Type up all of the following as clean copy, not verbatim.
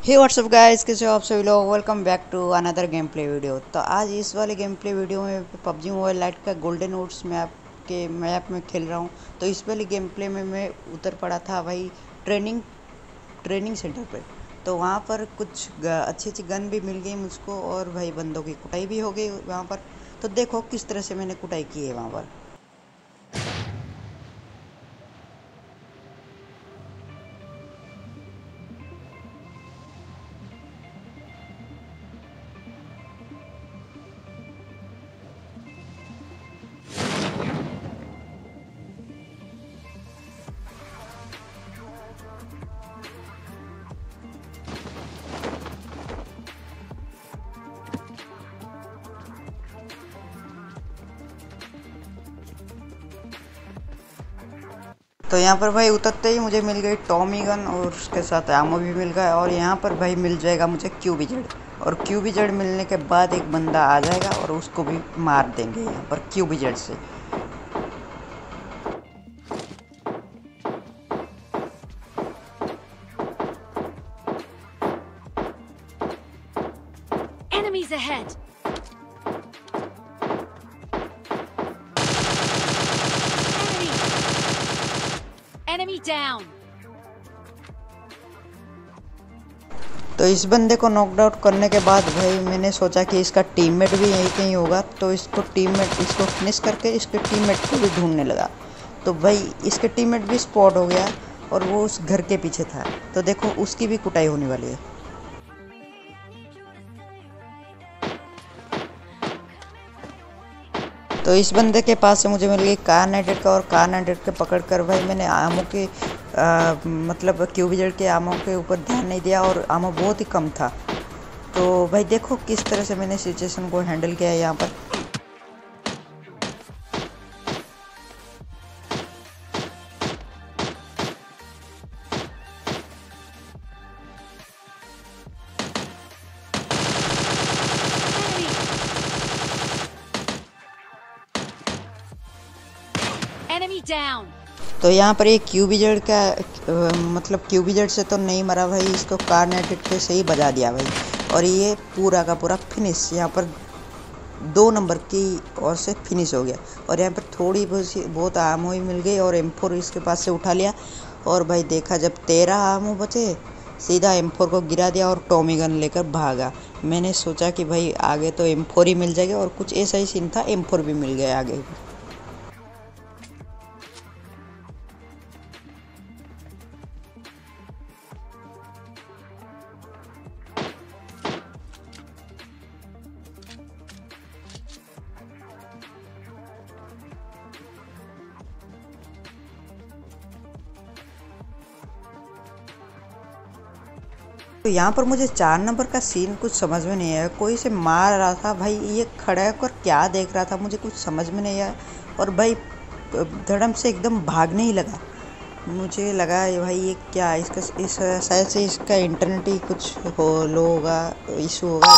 हे WhatsApp guys, कैसे हो आप सभी लोग। Welcome back to another game play video. तो आज इस वाले गेम प्ले वीडियो में पबजी मोबाइल लाइट का गोल्डन वुड्स मैप के मैप में खेल रहा हूँ। तो इस वाले गेम प्ले में मैं उतर पड़ा था भाई ट्रेनिंग ट्रेनिंग सेंटर पे। तो वहाँ पर कुछ अच्छी अच्छी गन भी मिल गई मुझको और भाई बंदों की कुटाई भी हो गई वहाँ पर। तो देखो किस तरह से मैंने कुटाई की है वहाँ पर। तो यहाँ पर भाई उतरते ही मुझे मिल गई टॉमी गन और उसके साथ आमो भी मिल गया। और यहाँ पर भाई मिल जाएगा मुझे क्यूबीजेड। और क्यूबीजेड मिलने के बाद एक बंदा आ जाएगा और उसको भी मार देंगे यहाँ पर क्यूबीजेड से। Enemies ahead! Enemy down! तो इस बंदे को नॉकड आउट करने के बाद भाई मैंने सोचा कि इसका टीममेट भी यहीं कहीं होगा। तो इसको फिनिश करके इसके टीममेट को भी ढूंढने लगा। तो भाई इसके टीममेट भी स्पॉट हो गया और वो उस घर के पीछे था। तो देखो उसकी भी कुटाई होने वाली है। तो इस बंदे के पास से मुझे मिल गई कार 98 का। और कार 98 के पकड़ कर भाई मैंने आमों के मतलब क्यूबीजेड के आमों के ऊपर ध्यान नहीं दिया और आमो बहुत ही कम था। तो भाई देखो किस तरह से मैंने सिचुएशन को हैंडल किया है यहाँ पर। Enemy down! तो यहाँ पर एक क्यूबीजेड का मतलब क्यूबीजेड से तो नहीं मरा भाई, इसको कार 98 से ही बजा दिया भाई। और ये पूरा का पूरा फिनिश यहाँ पर 2 नंबर की ओर से फिनिश हो गया। और यहाँ पर थोड़ी बहुत आमो ही मिल गई और M4 इसके पास से उठा लिया। और भाई देखा जब 13 आमो बचे सीधा M4 को गिरा दिया और टॉमी गन लेकर भागा। मैंने सोचा कि भाई आगे तो M4 ही मिल जाएगा और कुछ ऐसा ही सीन था, M4 भी मिल गया आगे। तो यहाँ पर मुझे 4 नंबर का सीन कुछ समझ में नहीं आया। कोई से मार रहा था भाई, ये खड़ा होकर क्या देख रहा था मुझे कुछ समझ में नहीं आया। और भाई धड़म से एकदम भागने ही लगा। मुझे लगा ये भाई ये क्या इसका इस शायद से इसका इंटरनेट ही कुछ हो लो होगा, इशू होगा।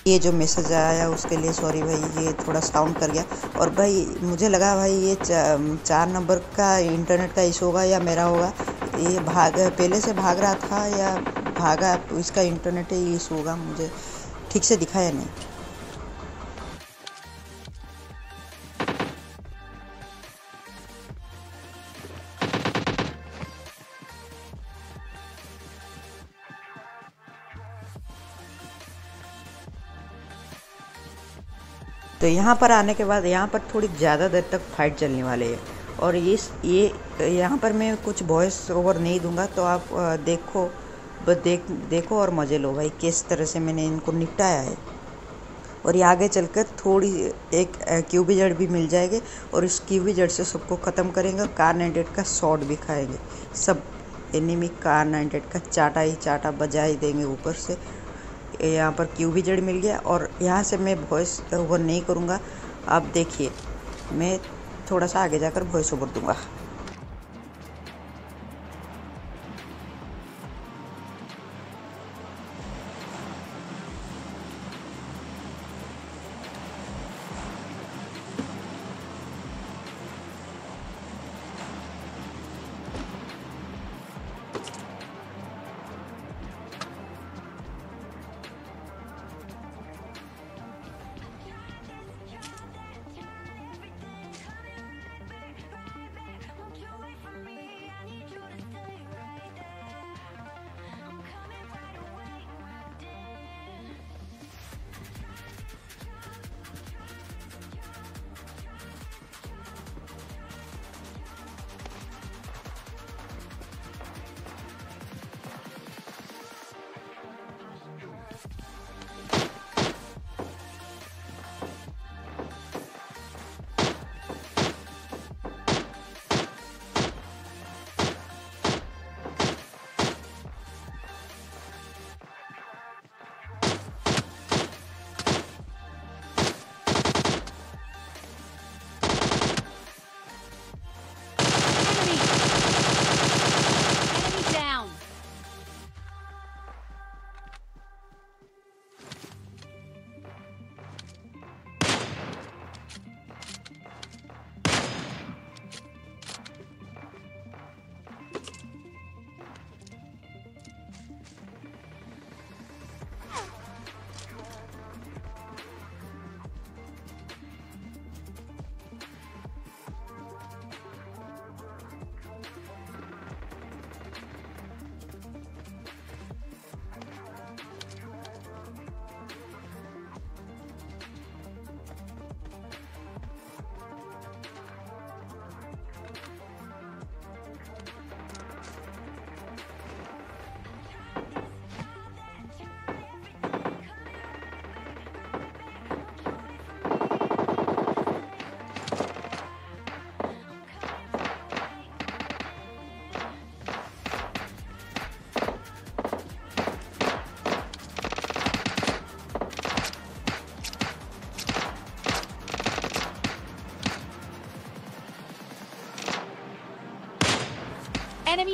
ये जो मैसेज आया उसके लिए सॉरी भाई, ये थोड़ा साउंड कर गया। और भाई मुझे लगा भाई ये 4 नंबर का इंटरनेट का इशू होगा या मेरा होगा। ये पहले से भाग रहा था या भागा इसका इंटरनेट ही इशू होगा, मुझे ठीक से दिखाया नहीं। तो यहाँ पर आने के बाद यहाँ पर थोड़ी ज़्यादा देर तक फाइट चलने वाली है। और ये यहाँ पर मैं कुछ वॉइस ओवर नहीं दूंगा, तो आप देखो देखो और मज़े लो भाई किस तरह से मैंने इनको निपटाया है। और ये आगे चलकर थोड़ी एक क्यूबीजेड भी मिल जाएगी और इस क्यूबीजेड से सबको ख़त्म करेंगे। कार 98 का शॉट भी खाएंगे सब एनिमी। कार 98 का चाटा ही चाटा बजा ही देंगे ऊपर से। यहाँ पर क्यूबीजेड मिल गया और यहाँ से मैं वॉइस ओवर नहीं करूँगा। आप देखिए मैं थोड़ा सा आगे जाकर वॉइस ओवर दूँगा।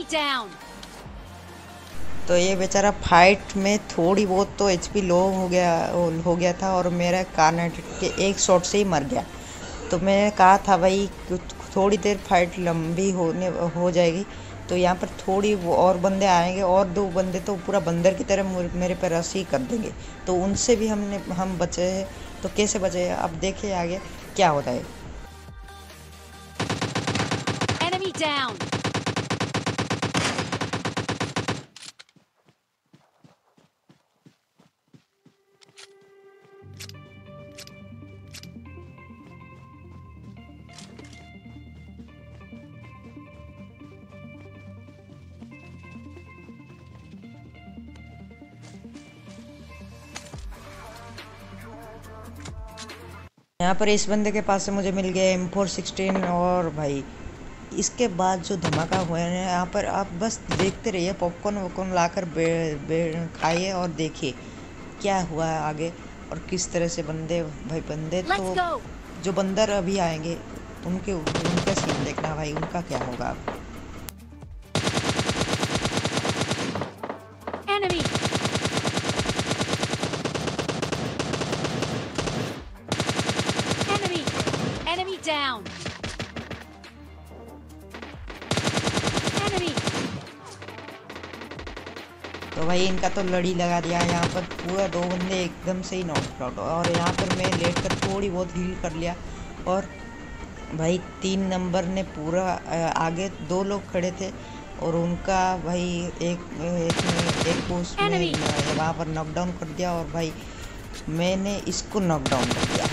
Enemy down. तो ये बेचारा फाइट में थोड़ी बहुत तो एचपी लो हो गया था और मेरा कार्नेटिक के एक शॉट से ही मर गया। तो मैंने कहा था भाई थोड़ी देर फाइट लंबी हो जाएगी तो यहाँ पर थोड़ी वो और बंदे आएंगे और 2 बंदे तो पूरा बंदर की तरह मेरे पर रश ही कर देंगे। तो उनसे भी हम बचे हैं। तो कैसे बचे हैं अब देखिए आगे क्या होता है। Enemy down. यहाँ पर इस बंदे के पास से मुझे मिल गया M416 और भाई इसके बाद जो धमाका हुआ है यहाँ पर आप बस देखते रहिए। पॉपकॉर्न वॉपकॉर्न लाकर खाइए और देखिए क्या हुआ है आगे और किस तरह से बंदे तो जो बंदर अभी आएंगे उनका सीन देखना भाई, उनका क्या होगा अब। Enemy. Enemy down. Enemy. तो भाई इनका तो लड़ी लगा दिया। यहाँ पर पूरा 2 बंदे एकदम से ही नॉक आउट और यहाँ पर मैं लेट कर थोड़ी बहुत हील कर लिया और भाई 3 नंबर ने पूरा आगे 2 लोग खड़े थे और उनका भाई एक को उसने वहाँ पर नॉकडाउन कर दिया और भाई मैंने इसको नॉकडाउन कर दिया।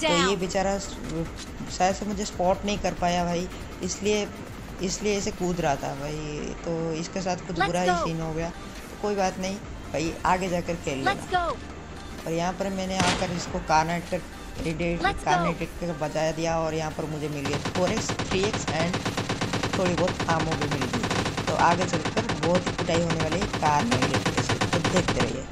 तो ये बेचारा शायद से मुझे स्पॉट नहीं कर पाया भाई, इसलिए ऐसे कूद रहा था भाई। तो इसके साथ कुछ बुरा ही सीन हो गया। तो कोई बात नहीं भाई, आगे जाकर खेल लेगा। और यहाँ पर मैंने आकर इसको कार्नेटिक बजा दिया और यहाँ पर मुझे मिल गया 4x 3x एंड थोड़ी बहुत आमो भी मिल गई। तो आगे चलकर बहुत ही पिटाई होने वाली है कार्नेटिक से, तो देखते रहिए।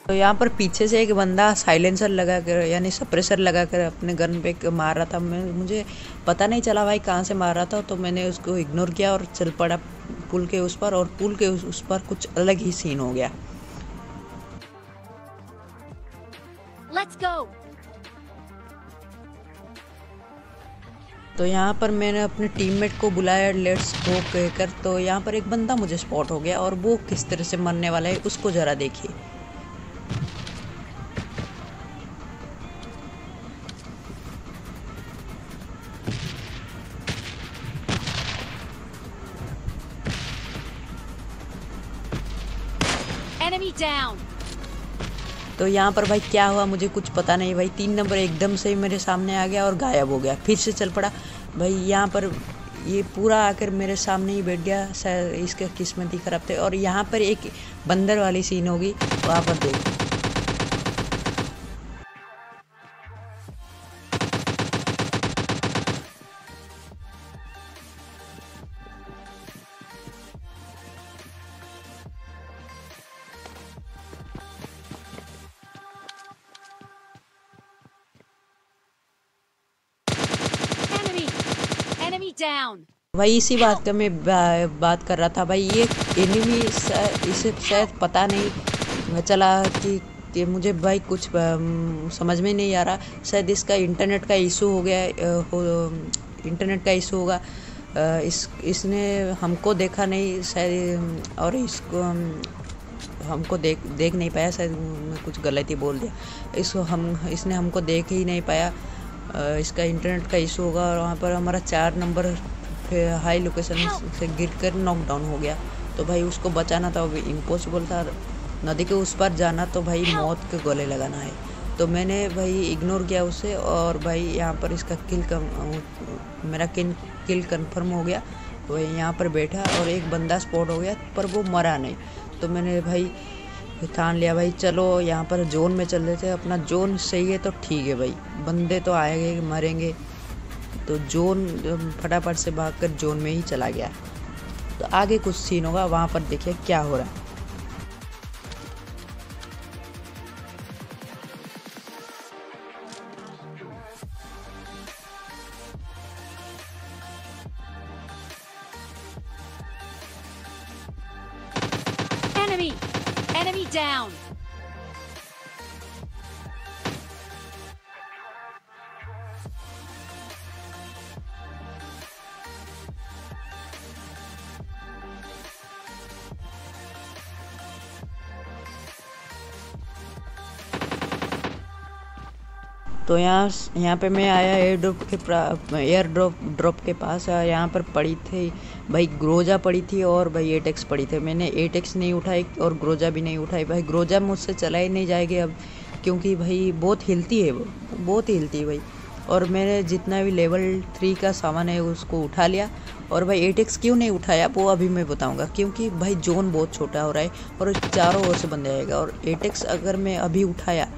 तो यहाँ पर पीछे से एक बंदा साइलेंसर लगा कर यानी सप्रेसर लगा कर अपने गन पे मार रहा था। मुझे पता नहीं चला भाई कहाँ से मार रहा था, तो मैंने उसको इग्नोर किया और चल पड़ा पुल के उस पर। और पुल के उस पर कुछ अलग ही सीन हो गया। Let's go. तो यहाँ पर मैंने अपने टीममेट को बुलाया लेट्स गो कहकर। तो यहाँ पर एक बंदा मुझे स्पॉट हो गया और वो किस तरह से मरने वाला है उसको ज़रा देखिए। Enemy down. तो यहाँ पर भाई क्या हुआ मुझे कुछ पता नहीं भाई। 3 नंबर एकदम से मेरे सामने आ गया और गायब हो गया। फिर से चल पड़ा भाई। यहाँ पर ये पूरा आकर मेरे सामने ही बैठ गया। शायद इसका किस्मत ही खराब थे। और यहाँ पर एक बंदर वाली सीन होगी, वहाँ पर देख। Down. भाई इसी बात का मैं बात कर रहा था भाई। ये एनिमी इसे शायद पता नहीं चला कि मुझे भाई कुछ समझ में नहीं आ रहा। शायद इसका इंटरनेट का इशू हो गया इंटरनेट का इशू होगा। इसने हमको देखा नहीं शायद, और इसको हमको देख नहीं पाया। शायद मैं कुछ गलती बोल दिया। इसने हमको देख ही नहीं पाया। इसका इंटरनेट का इशू होगा। और वहाँ पर हमारा 4 नंबर हाई लोकेशन से गिरकर नॉकडाउन हो गया। तो भाई उसको बचाना था, वो इम्पॉसिबल था। नदी के उस पार जाना तो भाई मौत के गले लगाना है। तो मैंने भाई इग्नोर किया उसे, और भाई यहाँ पर इसका मेरा किल कंफर्म हो गया। तो यहाँ पर बैठा और एक बंदा स्पॉट हो गया, पर वो मरा नहीं। तो मैंने भाई ठान लिया भाई चलो यहाँ पर जोन में चल रहे थे, अपना जोन सही है तो ठीक है भाई, बंदे तो आएंगे मरेंगे। तो जोन फटाफट से भागकर जोन में ही चला गया। तो आगे कुछ सीन होगा, वहाँ पर देखिए क्या हो रहा है। Enemy down. तो यहाँ पे मैं आया एयर ड्रॉप के पास। यहाँ पर पड़ी थी भाई ग्रोजा पड़ी थी और भाई एटेक्स पड़ी थी। मैंने एटेक्स नहीं उठाई और ग्रोजा भी नहीं उठाई। भाई ग्रोजा मुझसे चला ही नहीं जाएगी अब, क्योंकि भाई बहुत हिलती है, वो बहुत हिलती है भाई। और मैंने जितना भी लेवल 3 का सामान है उसको उठा लिया। और भाई एटेक्स क्यों नहीं उठाया वो अभी मैं बताऊंगा, क्योंकि भाई जोन बहुत छोटा हो रहा है और चारों ओर से बंदे आएगा। और एटेक्स अगर मैं अभी उठाया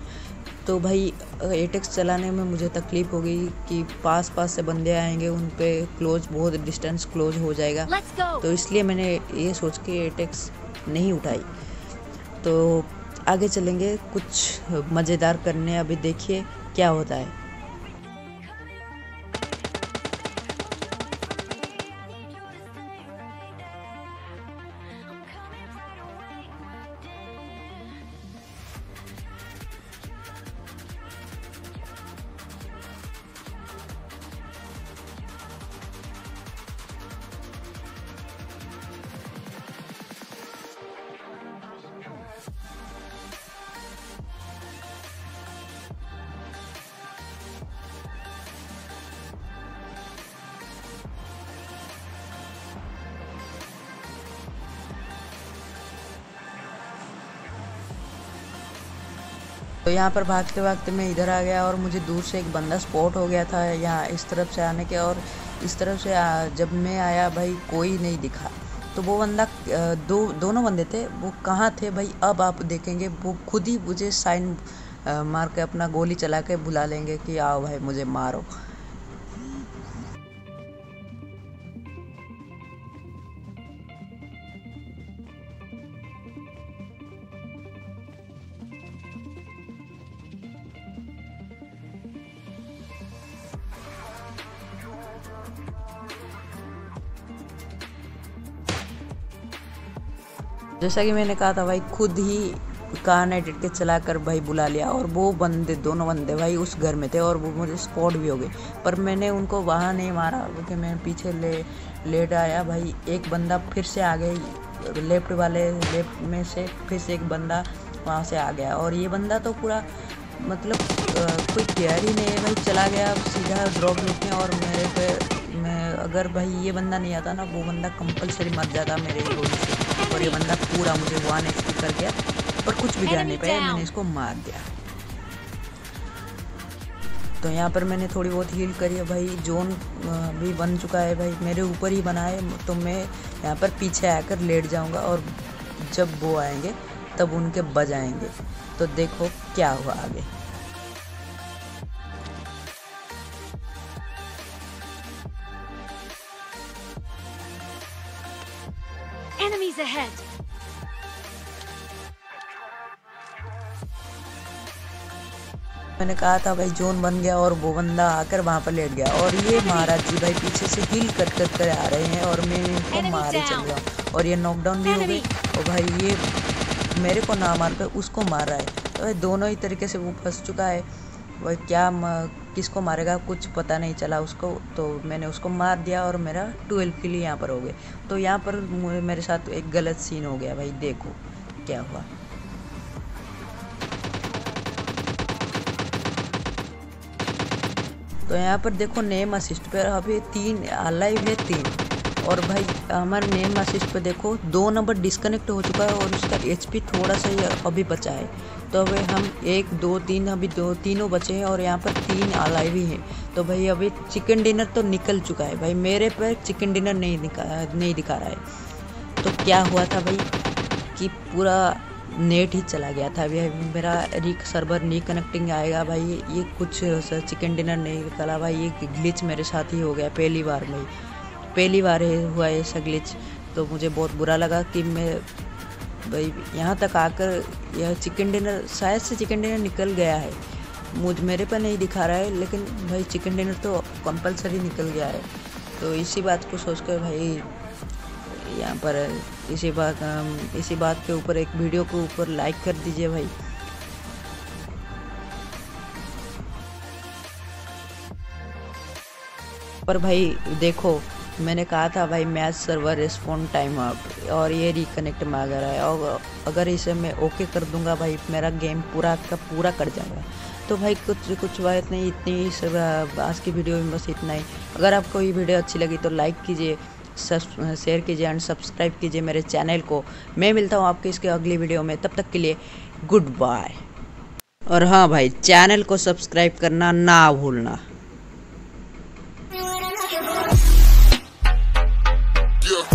तो भाई एटेक्स चलाने में मुझे तकलीफ़ होगी कि पास से बंदे आएंगे, उन पे क्लोज बहुत डिस्टेंस क्लोज हो जाएगा। तो इसलिए मैंने ये सोच के एटेक्स नहीं उठाई। तो आगे चलेंगे कुछ मज़ेदार करने, अभी देखिए क्या होता है। तो यहाँ पर भागते भागते मैं इधर आ गया और मुझे दूर से एक बंदा स्पॉट हो गया था यहाँ इस तरफ से आने के। और इस तरफ से जब मैं आया भाई कोई नहीं दिखा। तो वो बंदा दोनों बंदे थे, वो कहाँ थे भाई अब आप देखेंगे। वो खुद ही मुझे साइन मार के अपना गोली चला के बुला लेंगे कि आओ भाई मुझे मारो। जैसा कि मैंने कहा था भाई खुद ही कार एडिट के चला कर भाई बुला लिया। और वो दोनों बंदे भाई उस घर में थे और वो मुझे स्पॉट भी हो गए, पर मैंने उनको वहाँ नहीं मारा क्योंकि मैं पीछे लेट आया। भाई एक बंदा फिर से आ गई, लेफ्ट में से फिर से एक बंदा वहाँ से आ गया। और ये बंदा तो पूरा मतलब कोई केयर ही नहीं है भाई, चला गया सीधा ड्रॉप लेके। और मेरे पे अगर भाई ये बंदा नहीं आता ना, वो बंदा कंपलसरी मर जाता मेरे गोली से। और ये बंदा पूरा मुझे 1 HP कर गया, पर कुछ भी कर नहीं पाया, मैंने इसको मार दिया। तो यहाँ पर मैंने थोड़ी बहुत हील करी है भाई। जोन भी बन चुका है भाई, मेरे ऊपर ही बना है। तो मैं यहाँ पर पीछे आकर लेट जाऊँगा और जब वो आएंगे तब उनके बजाएंगे। तो देखो क्या हुआ आगे। Enemies ahead. मैंने कहा था भाई जोन बन गया और वो बंदा आकर वहाँ पर लेट गया। और ये महाराज जी भाई पीछे से हील कर आ रहे हैं और मैं इनको मारे चल रहा हूँ। और ये नॉकडाउन भी हो गई और भाई ये मेरे को ना मार कर उसको मार रहा है। तो भाई दोनों ही तरीके से वो फंस चुका है। वह किसको मारेगा कुछ पता नहीं चला उसको। तो मैंने उसको मार दिया और मेरा 12 किल यहाँ पर हो गए। तो यहाँ पर मेरे साथ एक गलत सीन हो गया भाई, देखो क्या हुआ। तो यहाँ पर देखो नेम असिस्ट पर अभी 3 लाइव है 3। और भाई हमारे नेम असिस्ट पे देखो 2 नंबर डिस्कनेक्ट हो चुका है और उसका HP थोड़ा सा ही अभी बचा है। तो अभी हम 1 2 3 अभी तीनों बचे हैं और यहाँ पर 3 अलाइव भी हैं। तो भाई अभी चिकन डिनर तो निकल चुका है भाई, मेरे पर चिकन डिनर नहीं दिखा रहा है। तो क्या हुआ था भाई कि पूरा नेट ही चला गया था। अभी मेरा सर्वर कनेक्टिंग आएगा भाई, ये कुछ चिकन डिनर नहीं निकला भाई। ये ग्लिच मेरे साथ ही हो गया पहली बार हुआ है ऐसा ग्लिच। तो मुझे बहुत बुरा लगा कि मैं भाई यहाँ तक आकर यह चिकन डिनर शायद से चिकन डिनर निकल गया है, मेरे पर नहीं दिखा रहा है, लेकिन भाई चिकन डिनर तो कंपलसरी निकल गया है। तो इसी बात को सोचकर भाई यहाँ पर इसी बात के ऊपर एक वीडियो के ऊपर लाइक कर दीजिए भाई। पर भाई देखो, मैंने कहा था भाई match server respond time out, और ये रिकनेक्ट मांग रहा है। और अगर इसे मैं ओके कर दूंगा भाई, मेरा गेम पूरा का पूरा कर जाएगा। तो भाई कुछ बात नहीं, इतनी आज की वीडियो में बस इतना ही। अगर आपको ये वीडियो अच्छी लगी तो लाइक कीजिए, शेयर कीजिए एंड सब्सक्राइब कीजिए मेरे चैनल को। मैं मिलता हूँ आपके इसके अगली वीडियो में, तब तक के लिए गुड बाय। और हाँ भाई, चैनल को सब्सक्राइब करना ना भूलना। Yeah.